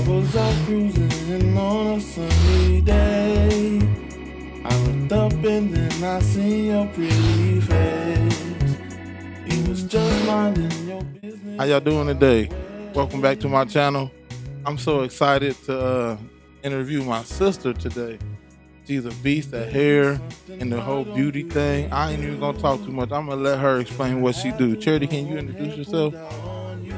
was out cruising on a sunny day. I looked up and then I seen your pretty face. You was just minding your business. How y'all doing today? Welcome back to my channel. I'm so excited to interview my sister today. She's a beast at hair and the whole beauty thing. I ain't even gonna talk too much. I'm gonna let her explain what she do. Charity, can you introduce yourself?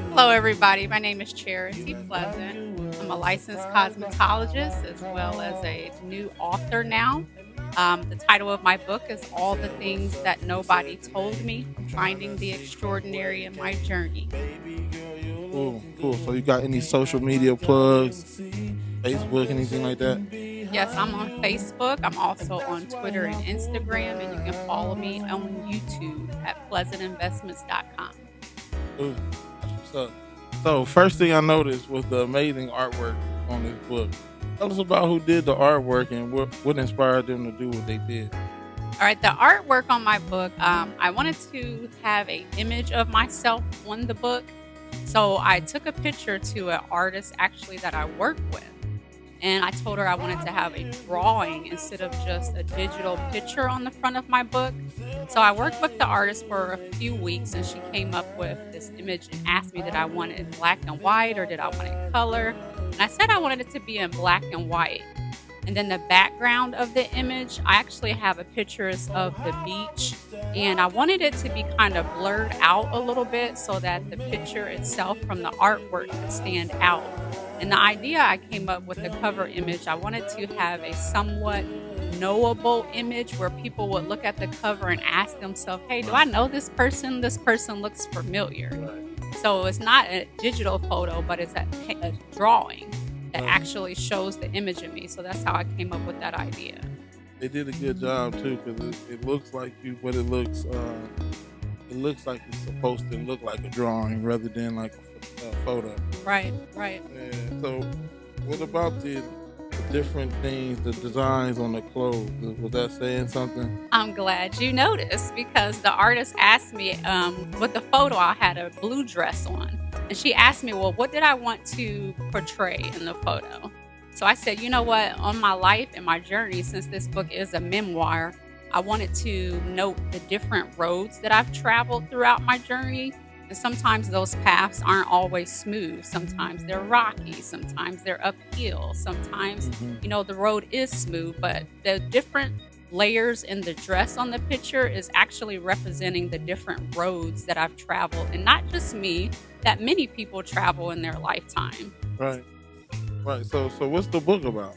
Hello, everybody. My name is Charity Pleasant. I'm a licensed cosmetologist as well as a new author now. The title of my book is All the Things That Nobody Told Me, Finding the Extraordinary in My Journey. Cool. So you got any social media plugs, Facebook, anything like that? Yes, I'm on Facebook. I'm also on Twitter and Instagram, and you can follow me on YouTube at pleasantinvestments.com. Ooh, that's what's up. So first thing I noticed was the amazing artwork on this book. Tell us about who did the artwork and what inspired them to do what they did. All right, the artwork on my book, I wanted to have an image of myself on the book. So I took a picture to an artist actually that I work with. And I told her I wanted to have a drawing instead of just a digital picture on the front of my book. So I worked with the artist for a few weeks, and she came up with this image and asked me that I wanted it black and white or did I want it color. And I said I wanted it to be in black and white. And then the background of the image, I actually have a pictures of the beach, and I wanted it to be kind of blurred out a little bit so that the picture itself from the artwork could stand out. And the idea I came up with the cover image, I wanted to have a somewhat knowable image where people would look at the cover and ask themselves, hey, do I know this person? This person looks familiar. So it's not a digital photo, but it's a drawing that actually shows the image of me. So that's how I came up with that idea. They did a good job too, because it looks like you, but it looks like it's supposed to look like a drawing rather than like a photo. Right. Yeah. So what about the different things, the designs on the clothes? Was that saying something? I'm glad you noticed, because the artist asked me with the photo, I had a blue dress on. And she asked me, well, what did I want to portray in the photo? So I said, you know what, on my life and my journey, since this book is a memoir, I wanted to note the different roads that I've traveled throughout my journey. And sometimes those paths aren't always smooth. Sometimes they're rocky. Sometimes they're uphill. Sometimes, the road is smooth, but the different layers in the dress on the picture is actually representing the different roads that I've traveled, and not just me, that many people travel in their lifetime. Right. So what's the book about?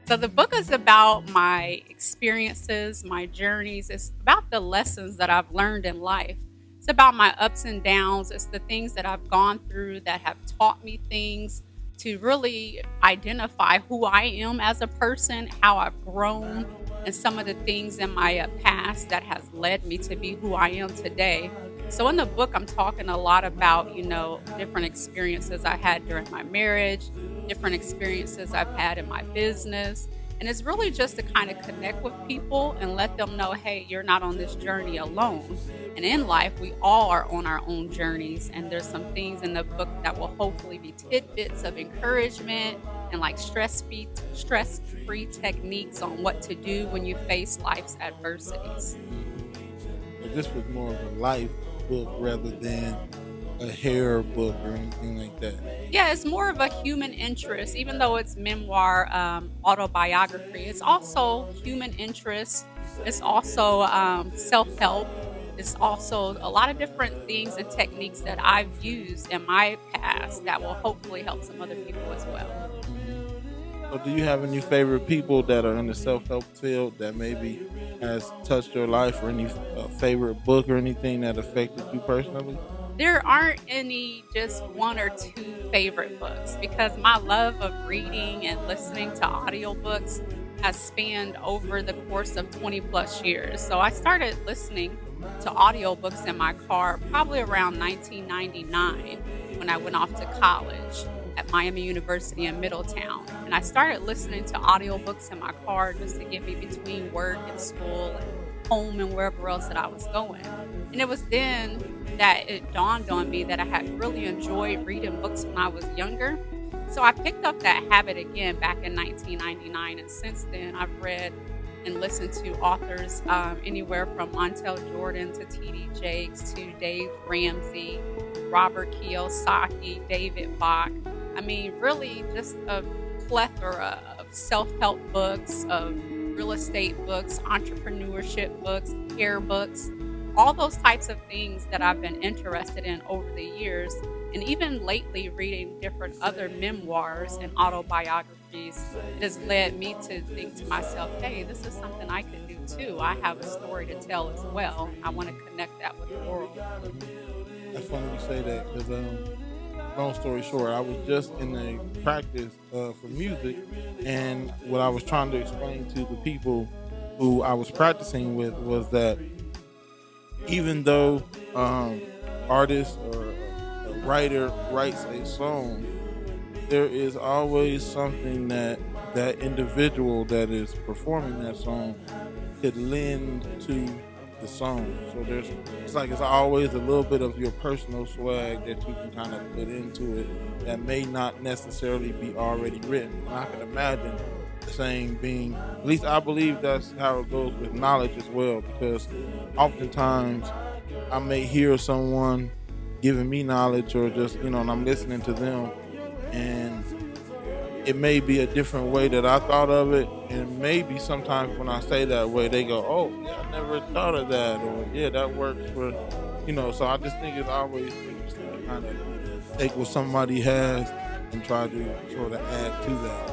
So the book is about my experiences, my journeys. It's about the lessons that I've learned in life. It's about my ups and downs. It's the things that I've gone through that have taught me things to really identify who I am as a person, how I've grown, and some of the things in my past that has led me to be who I am today. So in the book, I'm talking a lot about, different experiences I had during my marriage, different experiences I've had in my business. And it's really just to kind of connect with people and let them know, hey, you're not on this journey alone. And in life, we all are on our own journeys. And there's some things in the book that will hopefully be tidbits of encouragement and like stress-free techniques on what to do when you face life's adversities. But this was more of a life book rather than a hair book or anything like that. Yeah, it's more of a human interest. Even though it's memoir, autobiography, it's also human interest. It's also self-help. It's also a lot of different things and techniques that I've used in my past that will hopefully help some other people as well. So do you have any favorite people that are in the self-help field that maybe has touched your life, or any favorite book or anything that affected you personally? There aren't any just one or two favorite books, because my love of reading and listening to audiobooks has spanned over the course of 20 plus years. So I started listening to audiobooks in my car probably around 1999 when I went off to college at Miami University in Middletown. And I started listening to audiobooks in my car just to get me between work and school and home and wherever else that I was going. And it was then that it dawned on me that I had really enjoyed reading books when I was younger. So I picked up that habit again back in 1999. And since then, I've read and listened to authors anywhere from Montel Jordan to T.D. Jakes to Dave Ramsey, Robert Kiyosaki, David Bach. I mean, really just a plethora of self-help books, of real estate books, entrepreneurship books, hair books, all those types of things that I've been interested in over the years. And even lately, reading different other memoirs and autobiographies, it has led me to think to myself, hey, this is something I could do too. I have a story to tell as well. I want to connect that with the world. That's funny you say that because, long story short, I was just in the practice for music, and what I was trying to explain to the people who I was practicing with was that even though artist or a writer writes a song, there is always something that that individual that is performing that song could lend to the song. So it's always a little bit of your personal swag that you can kind of put into it that may not necessarily be already written. And I can imagine the same being, at least I believe that's how it goes with knowledge as well, because oftentimes I may hear someone giving me knowledge or just, and I'm listening to them, and it may be a different way that I thought of it, and maybe sometimes when I say that way, they go, "Oh, yeah, I never thought of that," or "Yeah, that works for," So I just think it's always interesting to kind of take what somebody has and try to sort of add to that.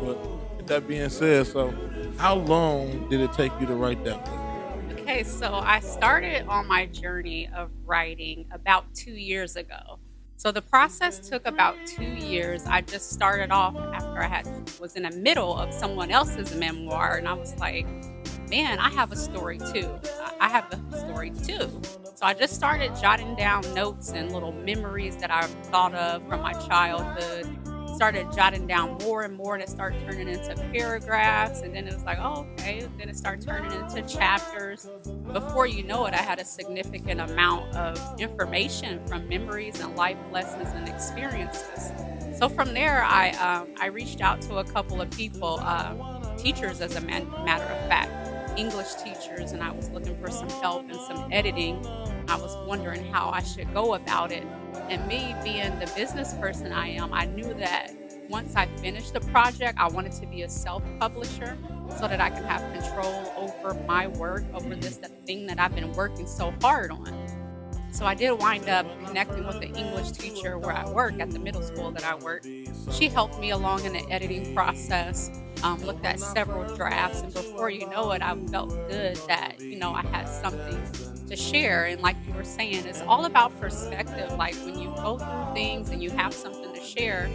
But with that being said, so how long did it take you to write that book? Okay, so I started on my journey of writing about 2 years ago. So the process took about 2 years. I just started off after was in the middle of someone else's memoir, and I was like, man, I have a story too. I have a story too. So I just started jotting down notes and little memories that I thought of from my childhood. Started jotting down more and more, and it started turning into paragraphs, and then it was like, oh, okay. Then it started turning into chapters. Before you know it, I had a significant amount of information from memories and life lessons and experiences. So from there, I reached out to a couple of people, teachers as a matter of fact, English teachers, and I was looking for some help and some editing. I was wondering how I should go about it. And me being the business person I am, I knew that once I finished the project, I wanted to be a self-publisher so that I can have control over my work, over the thing that I've been working so hard on. So I did wind up connecting with the English teacher where I work, at the middle school that I work. She helped me along in the editing process, looked at several drafts, and before you know it, I felt good that, I had something to share. And like you were saying, it's all about perspective. Like when you go through things and you have something to share,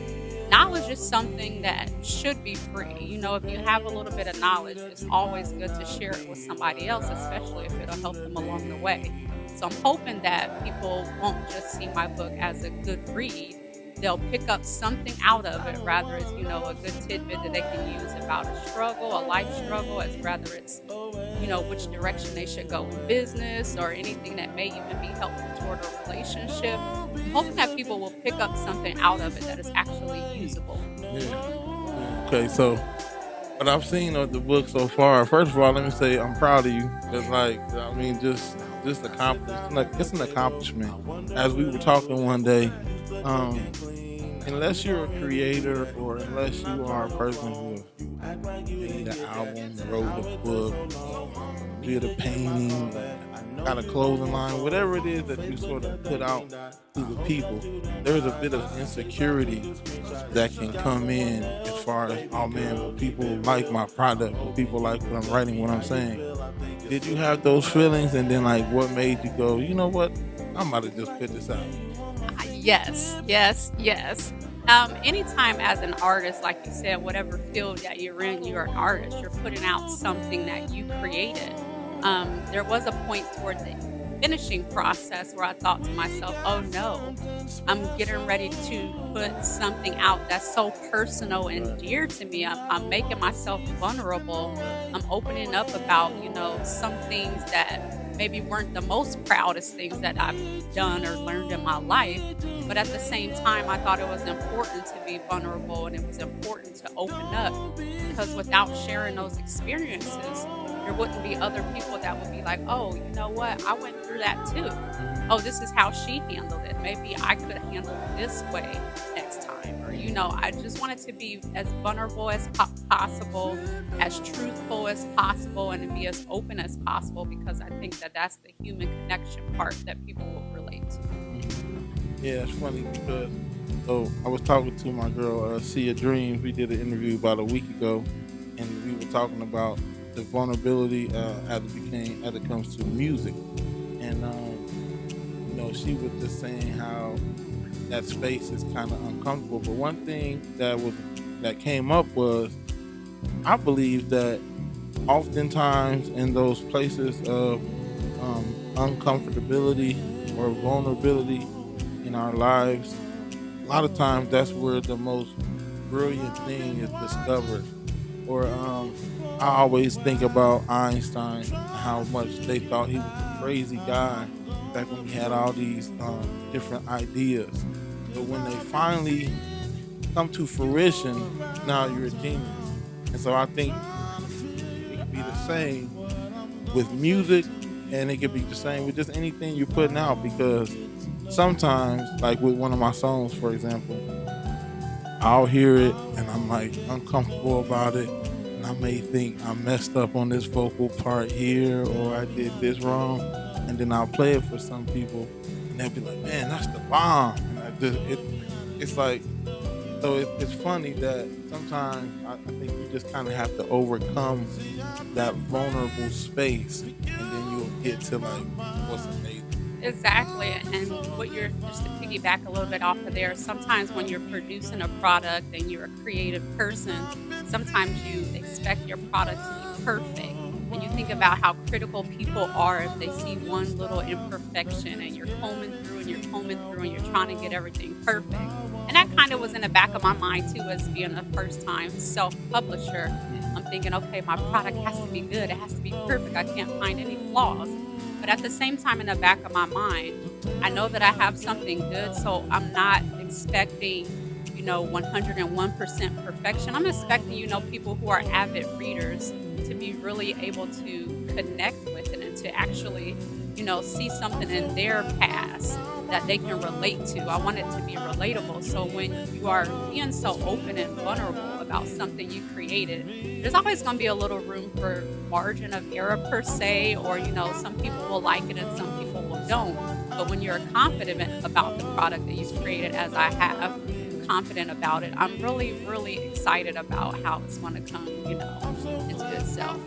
knowledge is something that should be free. If you have a little bit of knowledge, it's always good to share it with somebody else, especially if it'll help them along the way. So I'm hoping that people won't just see my book as a good read. They'll pick up something out of it, rather as, a good tidbit that they can use about a struggle, a life struggle, as rather it's, which direction they should go in business or anything that may even be helpful toward a relationship. I'm hoping that people will pick up something out of it that is actually usable. Yeah. Okay, so what I've seen of the book so far, first of all, let me say I'm proud of you. It's just accomplished. It's an accomplishment. As we were talking one day, unless you're a creator or unless you are a person who made an album, wrote a book, did a painting, got a clothing line, whatever it is that you sort of put out to the people, there's a bit of insecurity that can come in as far as, oh man, well, people like my product, or people like what I'm writing, what I'm saying. Did you have those feelings, and then what made you go, you know what, I might have just put this out? Yes. Anytime as an artist, like you said, whatever field that you're in, you're an artist. You're putting out something that you created. There was a point toward the finishing process where I thought to myself, oh no, I'm getting ready to put something out that's so personal and dear to me. I'm making myself vulnerable. I'm opening up about, some things that maybe weren't the most proudest things that I've done or learned in my life. But at the same time, I thought it was important to be vulnerable and it was important to open up, because without sharing those experiences, there wouldn't be other people that would be like, oh, you know what? I went through that too. Oh, this is how she handled it. Maybe I could handle it this way next time. Or, I just wanted to be as vulnerable as possible, as truthful as possible, and to be as open as possible, because I think that that's the human connection part that people will relate to. Yeah, it's funny because I was talking to my girl, Sia Dreams. We did an interview about a week ago, and we were talking about the vulnerability as it comes to music. And she was just saying how that space is kind of uncomfortable. But one thing that came up was, I believe that oftentimes in those places of uncomfortability or vulnerability in our lives, a lot of times that's where the most brilliant thing is discovered. Or I always think about Einstein, how much they thought he was a crazy guy back when he had all these different ideas. But when they finally come to fruition, now you're a genius. And so I think it could be the same with music, and it could be the same with just anything you're putting out, because sometimes, like with one of my songs, for example, I'll hear it and I'm like uncomfortable about it, and I may think I messed up on this vocal part here, or I did this wrong, and then I'll play it for some people and they'll be like, man, that's the bomb. And it's like, so it's funny that sometimes I think you just kind of have to overcome that vulnerable space, and then you'll get to like what's amazing. Exactly. And what you're, just to piggyback a little bit off of there, sometimes when you're producing a product and you're a creative person, sometimes you expect your product to be perfect. And you think about how critical people are if they see one little imperfection, and you're combing through and you're trying to get everything perfect. And that kind of was in the back of my mind too, as being a first-time self-publisher. I'm thinking, okay, my product has to be good. It has to be perfect. I can't find any flaws. But at the same time, in the back of my mind, I know that I have something good, so I'm not expecting, 101% perfection. I'm expecting, people who are avid readers to be really able to connect with it, and to actually, see something in their past that they can relate to. I want it to be relatable. So when you are being so open and vulnerable about something you created, there's always going to be a little room for margin of error per se, or, some people will like it and some people will don't. But when you're confident about the product that you've created, as I have, confident about it, I'm really, really excited about how it's going to come, into itself.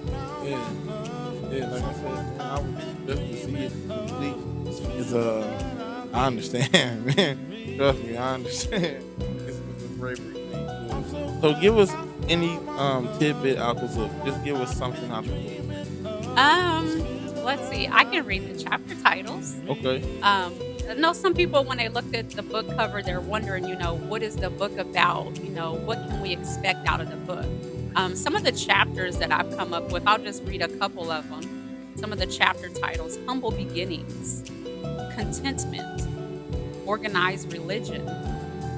Yeah, like I said, man, I was just to see it complete is I understand, man. Trust me, I understand. It's a bravery thing. So give us any tidbit out the book. Just give us something out the book. Let's see. I can read the chapter titles. Okay. I know some people, when they looked at the book cover, they're wondering, what is the book about? What can we expect out of the book? Some of the chapters that I've come up with, I'll just read a couple of them. Some of the chapter titles: Humble Beginnings, Contentment, Organized Religion,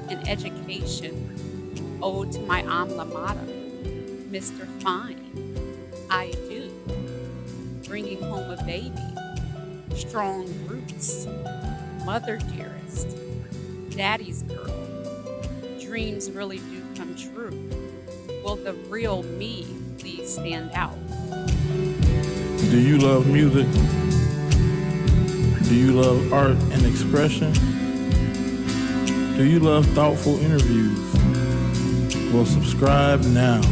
and Education, Ode to My Alma Mater, Mr. Fine, I Do, Bringing Home a Baby, Strong Roots, Mother Dearest, Daddy's Girl, Dreams Really Do Come True, Will the Real Me Please Stand Out? Do you love music? Do you love art and expression? Do you love thoughtful interviews? Well, subscribe now.